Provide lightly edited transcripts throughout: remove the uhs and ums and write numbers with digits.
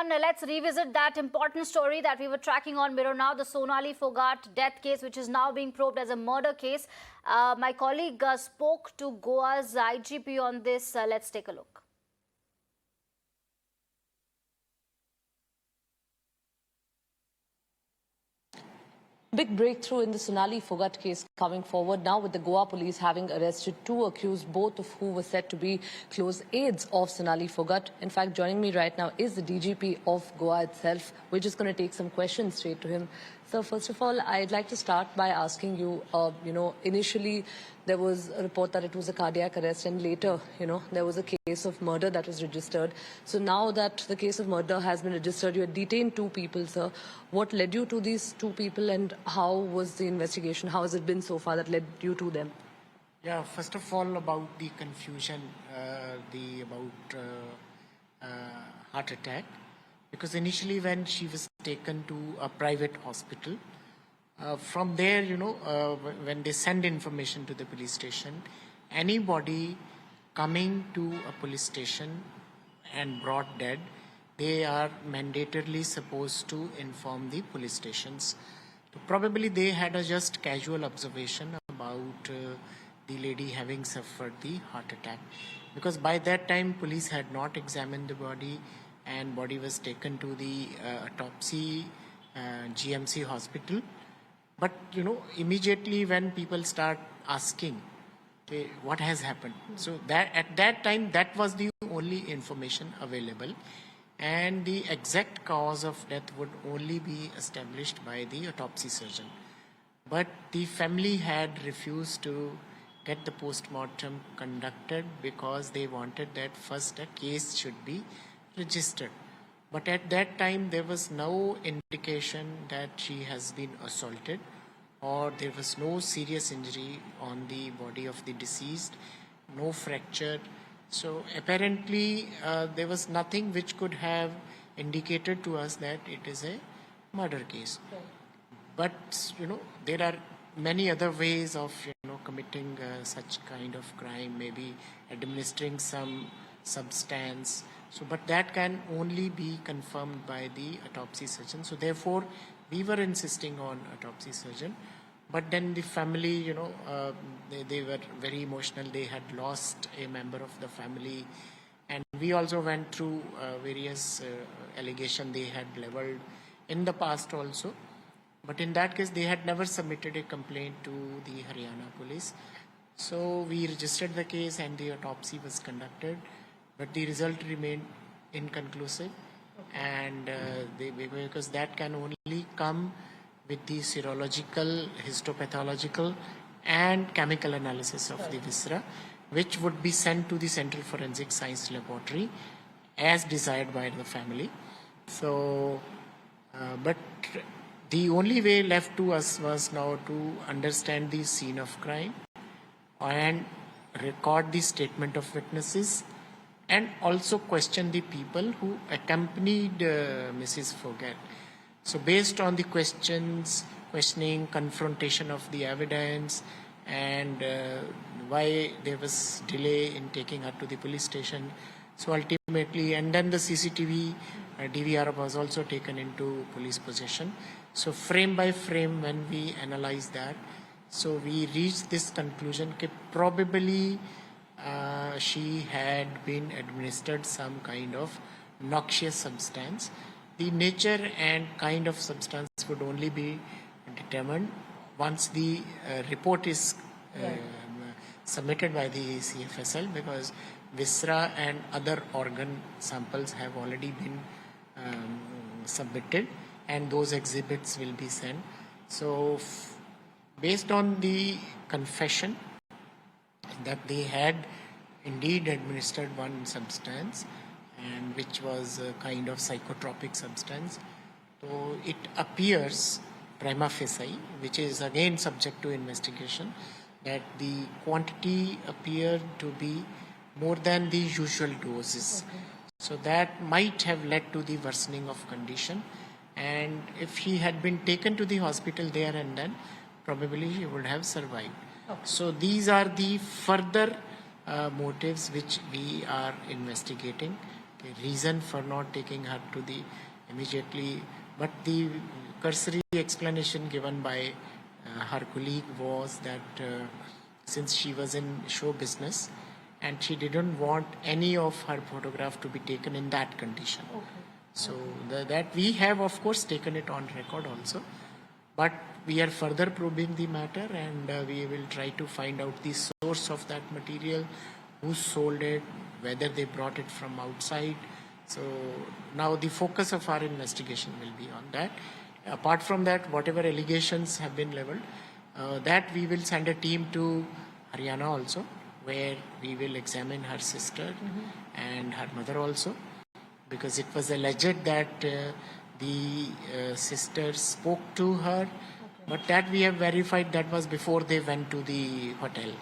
on, let's revisit that important story that we were tracking on Mirror Now, the Sonali Phogat death case, which is now being probed as a murder case. My colleague spoke to Goa's IGP on this. Let's take a look. Big breakthrough in the Sonali Phogat case coming forward now, with the Goa police having arrested 2 accused, both of who were said to be close aides of Sonali Phogat. In fact, joining me right now is the DGP of Goa itself. We're just going to take some questions straight to him. So first of all, I'd like to start by asking you, initially there was a report that it was a cardiac arrest, and later, there was a case of murder that was registered. So now that the case of murder has been registered, you had detained 2 people, sir. What led you to these 2 people, and how was the investigation? How has it been so far that led you to them? Yeah, first of all, about the confusion, about heart attack. Because initially when she was taken to a private hospital, from there, when they send information to the police station, anybody coming to a police station and brought dead, they are mandatorily supposed to inform the police stations. So probably they had a just casual observation about the lady having suffered the heart attack. Because by that time, police had not examined the body, and body was taken to the Autopsy GMC hospital. But immediately when people start asking, okay, what has happened, so that at that time that was the only information available, and the exact cause of death would only be established by the autopsy surgeon. But the family had refused to get the post-mortem conducted because they wanted that first a case should be registered. But at that time there was no indication that she has been assaulted, or there was no serious injury on the body of the deceased, no fracture. So apparently there was nothing which could have indicated to us that it is a murder case. But there are many other ways of committing such kind of crime, maybe administering some substance. So, but that can only be confirmed by the autopsy surgeon. So therefore, we were insisting on autopsy surgeon. But then the family, they were very emotional. They had lost a member of the family. And we also went through various allegations they had leveled in the past also. But in that case, they had never submitted a complaint to the Haryana police. So we registered the case and the autopsy was conducted. But the result remained inconclusive, and because that can only come with the serological, histopathological and chemical analysis of the viscera, which would be sent to the Central Forensic Science Laboratory as desired by the family. So, but the only way left to us was now to understand the scene of crime and record the statement of witnesses, and also question the people who accompanied Mrs. Phogat. So based on the questioning, confrontation of the evidence, and why there was delay in taking her to the police station. So ultimately, and then the CCTV DVR was also taken into police possession. So frame by frame, when we analyze that, so we reached this conclusion that probably she had been administered some kind of noxious substance. The nature and kind of substance would only be determined once the report is submitted by the CFSL, because viscera and other organ samples have already been submitted, and those exhibits will be sent. So based on the confession that they had indeed administered one substance, and which was a kind of psychotropic substance, so it appears prima facie, which is again subject to investigation, that the quantity appeared to be more than the usual doses. Okay. So that might have led to the worsening of condition, and if he had been taken to the hospital there and then, probably he would have survived. Okay. So these are the further motives which we are investigating. reason for not taking her to the immediately, but the cursory explanation given by her colleague was that since she was in show business and she didn't want any of her photograph to be taken in that condition. Okay. So that we have of course taken it on record also, but we are further probing the matter, and we will try to find out the source of that material, who sold it, whether they brought it from outside. So now the focus of our investigation will be on that. Apart from that, whatever allegations have been leveled, that we will send a team to Haryana also, where we will examine her sister and her mother also, because it was alleged that the sister spoke to her, but that we have verified that was before they went to the hotel,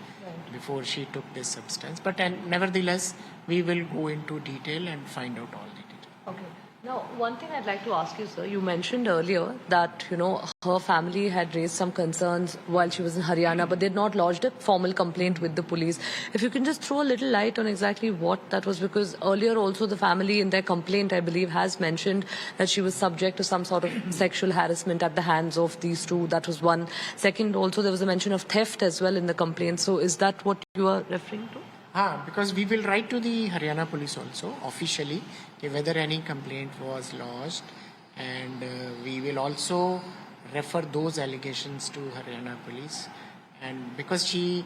before she took this substance. But nevertheless, we will go into detail and find out all the details. Okay. Now, one thing I'd like to ask you, sir, you mentioned earlier that, her family had raised some concerns while she was in Haryana, but they had not lodged a formal complaint with the police. If you can just throw a little light on exactly what that was, because earlier also the family in their complaint, I believe, has mentioned that she was subject to some sort of sexual harassment at the hands of these two. That was one. Second, also there was a mention of theft as well in the complaint. So is that what you are referring to? Because we will write to the Haryana police also officially whether any complaint was lodged, and we will also refer those allegations to Haryana police. And because she,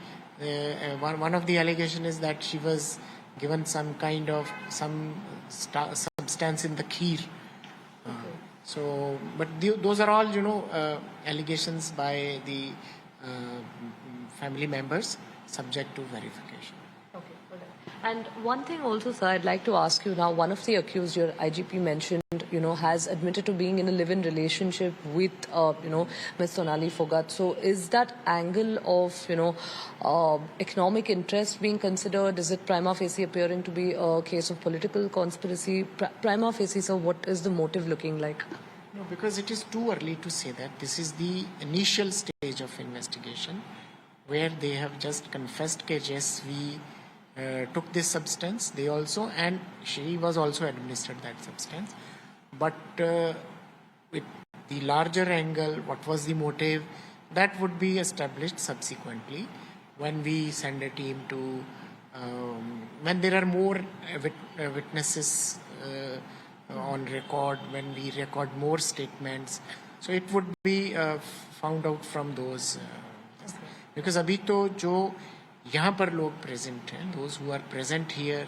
one of the allegations is that she was given some kind of substance in the kheer. So, but those are all allegations by the family members, subject to verification. And one thing also, sir, I'd like to ask you now, one of the accused, your IGP mentioned, has admitted to being in a live-in relationship with, Ms. Sonali Phogat. So is that angle of, economic interest being considered? Is it prima facie appearing to be a case of political conspiracy? Prima facie, sir, what is the motive looking like? No, because it is too early to say that. This is the initial stage of investigation, where they have just confessed that yes, we took this substance. They also, and she was also administered that substance. But with the larger angle, what was the motive, that would be established subsequently when we send a team to, when there are more witnesses on record, when we record more statements. So it would be found out from those. Because अभी तो जो यहाँ पर लोग present हैं, those who are present here,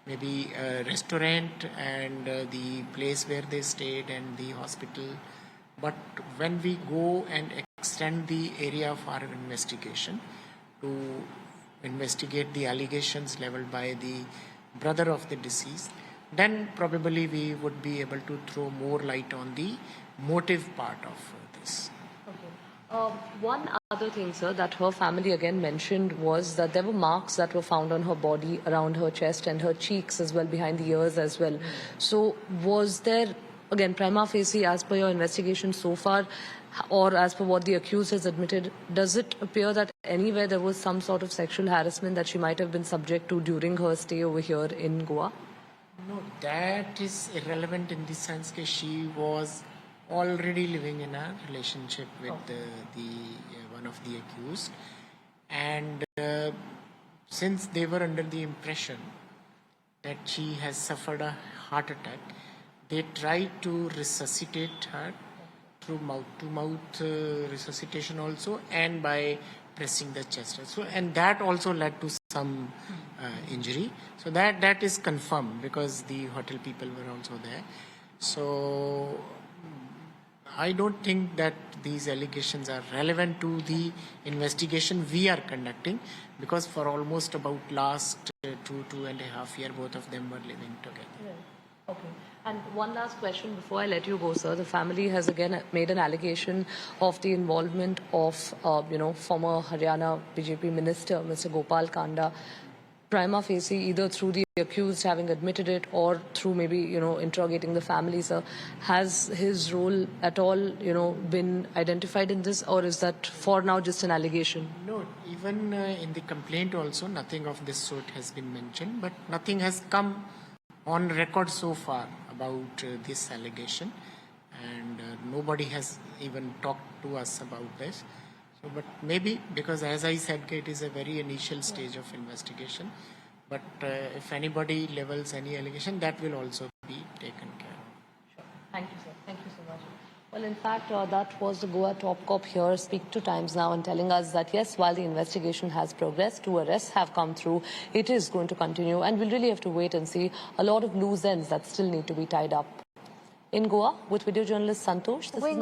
maybe a restaurant and the place where they stayed and the hospital. But when we go and extend the area of our investigation to investigate the allegations leveled by the brother of the deceased, then probably we would be able to throw more light on the motive part of this. One other thing, sir, that her family again mentioned was that there were marks that were found on her body, around her chest and her cheeks as well, behind the ears as well. So was there, again, prima facie, as per your investigation so far, or as per what the accused has admitted, does it appear that anywhere there was some sort of sexual harassment that she might have been subject to during her stay over here in Goa? No, that is irrelevant in the sense that she was already living in a relationship with one of the accused, and since they were under the impression that she has suffered a heart attack, they tried to resuscitate her through mouth-to-mouth resuscitation also, and by pressing the chest. So, and that also led to some injury. So that is confirmed because the hotel people were also there. So I don't think that these allegations are relevant to the investigation we are conducting, because for almost about last 2.5 years, both of them were living together. Yeah. Okay. And one last question before I let you go, sir. The family has again made an allegation of the involvement of, former Haryana BJP minister, Mr. Gopal Kanda, prima facie, either through the accused having admitted it or through maybe, interrogating the family, sir. Has his role at all, been identified in this, or is that for now just an allegation? No, even in the complaint also, nothing of this sort has been mentioned, but nothing has come on record so far about this allegation, and nobody has even talked to us about this. So, but maybe because, as I said, it is a very initial stage of investigation. But if anybody levels any allegation, that will also be taken care of. Sure. Thank you, sir. Thank you so much. Well, in fact, that was the Goa top cop here, Speak to Times Now, and telling us that, yes, while the investigation has progressed, 2 arrests have come through, it is going to continue, and we'll really have to wait and see a lot of loose ends that still need to be tied up. In Goa, with video journalist Santosh, this is